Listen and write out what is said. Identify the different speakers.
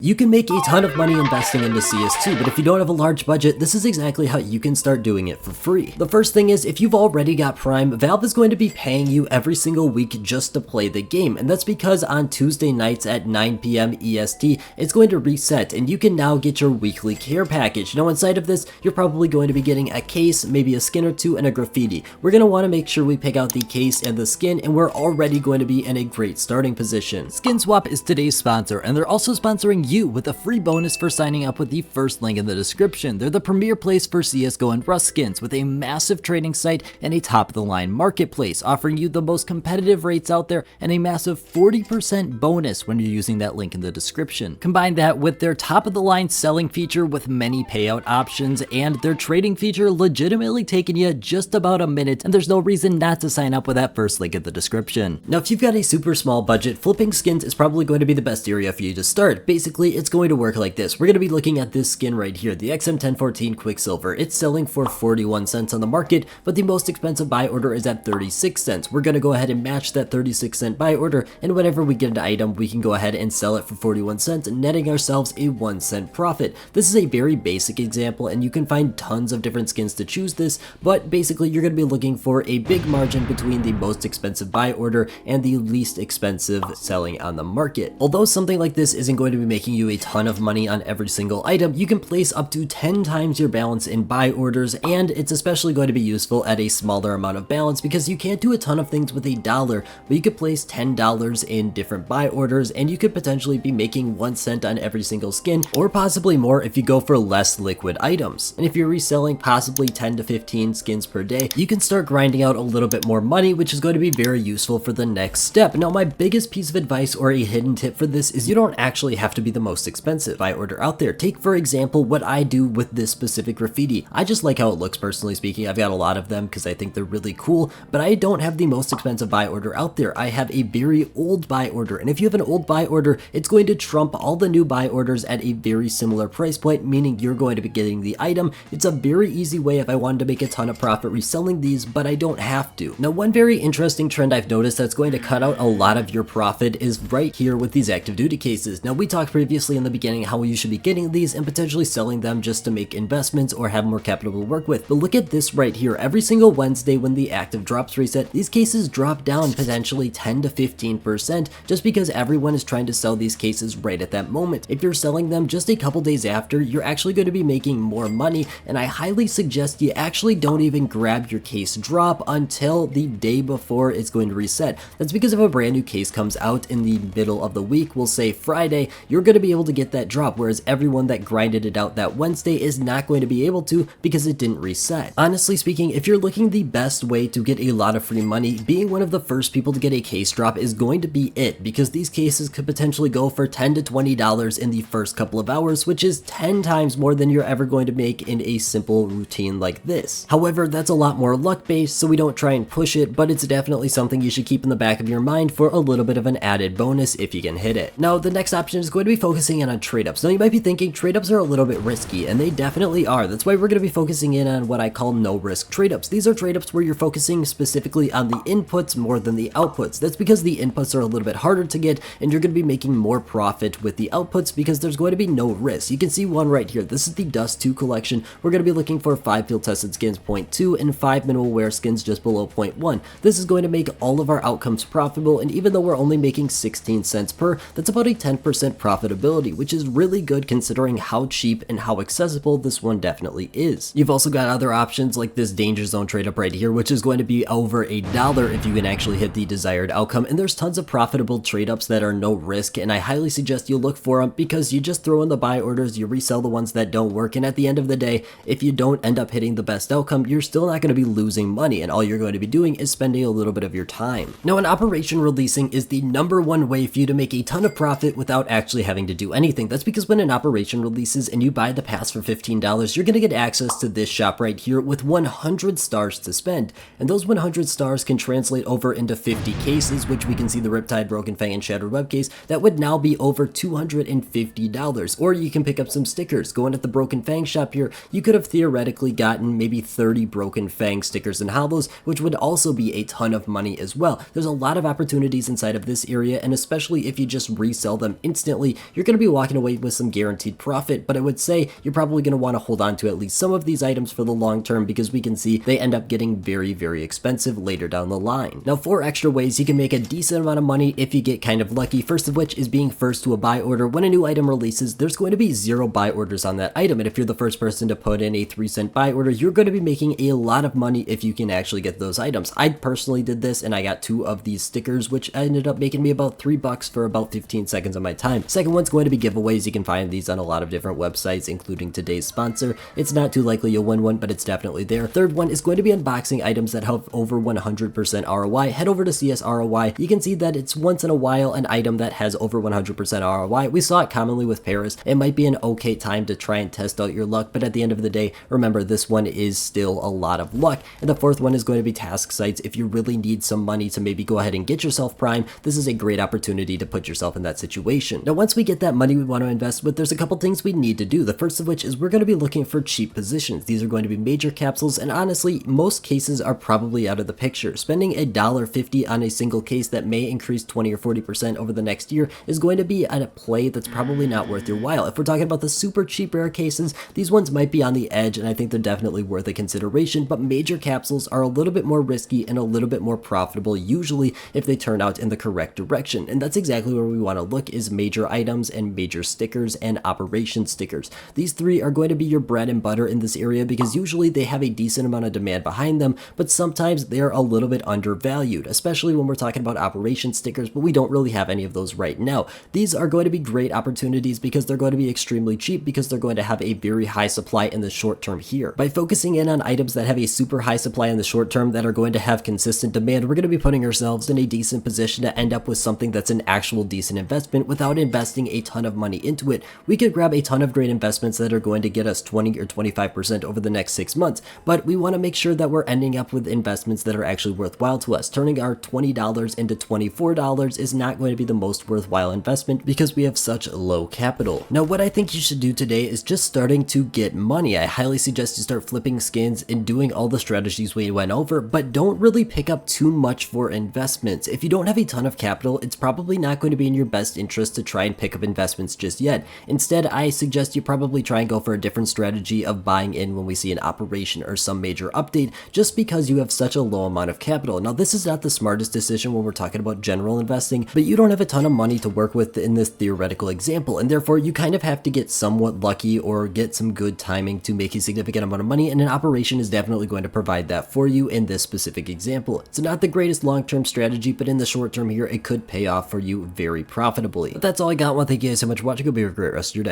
Speaker 1: You can make a ton of money investing into CS2, but if you don't have a large budget, this is exactly how you can start doing it for free. The first thing is, if you've already got Prime, Valve is going to be paying you every single week just to play the game, and that's because on Tuesday nights at 9 PM EST, it's going to reset, and you can now get your weekly care package. Now inside of this, you're probably going to be getting a case, maybe a skin or two, and a graffiti. We're going to want to make sure we pick out the case and the skin, and we're already going to be in a great starting position. SkinSwap is today's sponsor, and they're also sponsoring you with a free bonus for signing up with the first link in the description. They're the premier place for CSGO and Rust skins, with a massive trading site and a top-of-the-line marketplace, offering you the most competitive rates out there and a massive 40% bonus when you're using that link in the description. Combine that with their top-of-the-line selling feature with many payout options, and their trading feature legitimately taking you just about a minute, and there's no reason not to sign up with that first link in the description. Now, if you've got a super small budget, flipping skins is probably going to be the best area for you to start. Basically, it's going to work like this. We're going to be looking at this skin right here, the XM1014 Quicksilver. It's selling for 41 cents on the market, but the most expensive buy order is at 36 cents. We're going to go ahead and match that 36-cent buy order, and whenever we get an item, we can go ahead and sell it for 41 cents, netting ourselves a 1-cent profit. This is a very basic example, and you can find tons of different skins to choose this, but basically you're going to be looking for a big margin between the most expensive buy order and the least expensive selling on the market. Although something like this isn't going to be making you a ton of money on every single item, you can place up to 10 times your balance in buy orders, and it's especially going to be useful at a smaller amount of balance because you can't do a ton of things with $1, but you could place $10 in different buy orders, and you could potentially be making 1 cent on every single skin, or possibly more if you go for less liquid items. And if you're reselling possibly 10 to 15 skins per day, you can start grinding out a little bit more money, which is going to be very useful for the next step. Now, my biggest piece of advice or a hidden tip for this is you don't actually have to be the most expensive buy order out there. Take for example what I do with this specific graffiti. I just like how it looks, personally speaking. I've got a lot of them because I think they're really cool, but I don't have the most expensive buy order out there. I have a very old buy order, and if you have an old buy order, it's going to trump all the new buy orders at a very similar price point, meaning you're going to be getting the item. It's a very easy way if I wanted to make a ton of profit reselling these, but I don't have to. Now, one very interesting trend I've noticed that's going to cut out a lot of your profit is right here with these active duty cases. Now, we talked previously in the beginning how you should be getting these and potentially selling them just to make investments or have more capital to work with. But look at this right here. Every single Wednesday when the active drops reset, these cases drop down potentially 10 to 15% just because everyone is trying to sell these cases right at that moment. If you're selling them just a couple days after, you're actually going to be making more money, and I highly suggest you actually don't even grab your case drop until the day before it's going to reset. That's because if a brand new case comes out in the middle of the week, we'll say Friday, you're going to be able to get that drop, whereas everyone that grinded it out that Wednesday is not going to be able to because it didn't reset. Honestly speaking, if you're looking the best way to get a lot of free money, being one of the first people to get a case drop is going to be it, because these cases could potentially go for $10 to $20 in the first couple of hours, which is 10 times more than you're ever going to make in a simple routine like this. However, that's a lot more luck based, so we don't try and push it, but it's definitely something you should keep in the back of your mind for a little bit of an added bonus if you can hit it. Now, the next option is going to be focusing in on trade ups. Now, you might be thinking trade ups are a little bit risky, and they definitely are. That's why we're going to be focusing in on what I call no risk trade ups. These are trade ups where you're focusing specifically on the inputs more than the outputs. That's because the inputs are a little bit harder to get, and you're going to be making more profit with the outputs because there's going to be no risk. You can see one right here. This is the Dust 2 collection. We're going to be looking for 5 field tested skins 0.2 and 5 minimal wear skins just below 0.1. This is going to make all of our outcomes profitable, and even though we're only making 16 cents per, that's about a 10% profitability, which is really good considering how cheap and how accessible this one definitely is. You've also got other options like this Danger Zone trade up right here, which is going to be over $1 if you can actually hit the desired outcome, and there's tons of profitable trade ups that are no risk, and I highly suggest you look for them because you just throw in the buy orders, you resell the ones that don't work, and at the end of the day, if you don't end up hitting the best outcome, you're still not going to be losing money, and all you're going to be doing is spending a little bit of your time. Now, an operation releasing is the #1 way for you to make a ton of profit without actually having to do anything. That's because when an operation releases and you buy the pass for $15, you're going to get access to this shop right here with 100 stars to spend, and those 100 stars can translate over into 50 cases, which we can see the Riptide, Broken Fang, and Shattered Web case. That would now be over $250, or you can pick up some stickers. Going at the Broken Fang shop here, you could have theoretically gotten maybe 30 Broken Fang stickers and hollows, which would also be a ton of money as well. There's a lot of opportunities inside of this area, and especially if you just resell them instantly, you're going to be walking away with some guaranteed profit, but I would say you're probably going to want to hold on to at least some of these items for the long term because we can see they end up getting very, very expensive later down the line. Now, 4 extra ways you can make a decent amount of money if you get kind of lucky, first of which is being first to a buy order. When a new item releases, there's going to be 0 buy orders on that item, and if you're the first person to put in a 3-cent buy order, you're going to be making a lot of money if you can actually get those items. I personally did this and I got 2 of these stickers, which ended up making me about $3 for about 15 seconds of my time. Second one's going to be giveaways. You can find these on a lot of different websites, including today's sponsor. It's not too likely you'll win one, but it's definitely there. Third one is going to be unboxing items that have over 100% ROI. Head over to CS ROI. You can see that it's once in a while an item that has over 100% ROI. We saw it commonly with Paris. It might be an okay time to try and test out your luck, but at the end of the day, remember, this one is still a lot of luck. And the fourth one is going to be task sites. If you really need some money to maybe go ahead and get yourself Prime, this is a great opportunity to put yourself in that situation. Now, once we get that money we want to invest with, there's a couple things we need to do. The first of which is we're going to be looking for cheap positions. These are going to be major capsules, and honestly, most cases are probably out of the picture. Spending $1.50 on a single case that may increase 20 or 40% over the next year is going to be at a play that's probably not worth your while. If we're talking about the super cheap rare cases, these ones might be on the edge, and I think they're definitely worth a consideration, but major capsules are a little bit more risky and a little bit more profitable usually if they turn out in the correct direction, and that's exactly where we want to look, is major items and major stickers and operation stickers. These 3 are going to be your bread and butter in this area because usually they have a decent amount of demand behind them, but sometimes they're a little bit undervalued, especially when we're talking about operation stickers, but we don't really have any of those right now. These are going to be great opportunities because they're going to be extremely cheap because they're going to have a very high supply in the short term here. By focusing in on items that have a super high supply in the short term that are going to have consistent demand, we're going to be putting ourselves in a decent position to end up with something that's an actual decent investment without investing a ton of money into it. We could grab a ton of great investments that are going to get us 20 or 25% over the next 6 months, but we want to make sure that we're ending up with investments that are actually worthwhile to us. Turning our $20 into $24 is not going to be the most worthwhile investment because we have such low capital. Now, what I think you should do today is just starting to get money. I highly suggest you start flipping skins and doing all the strategies we went over, but don't really pick up too much for investments. If you don't have a ton of capital, it's probably not going to be in your best interest to try and pick up investments just yet. Instead, I suggest you probably try and go for a different strategy of buying in when we see an operation or some major update, just because you have such a low amount of capital. Now, this is not the smartest decision when we're talking about general investing, but you don't have a ton of money to work with in this theoretical example, and therefore you kind of have to get somewhat lucky or get some good timing to make a significant amount of money, and an operation is definitely going to provide that for you in this specific example. It's not the greatest long-term strategy, but in the short term here, it could pay off for you very profitably. But that's all I got. Well, thank you guys so much for watching. Hope you have a great rest of your day.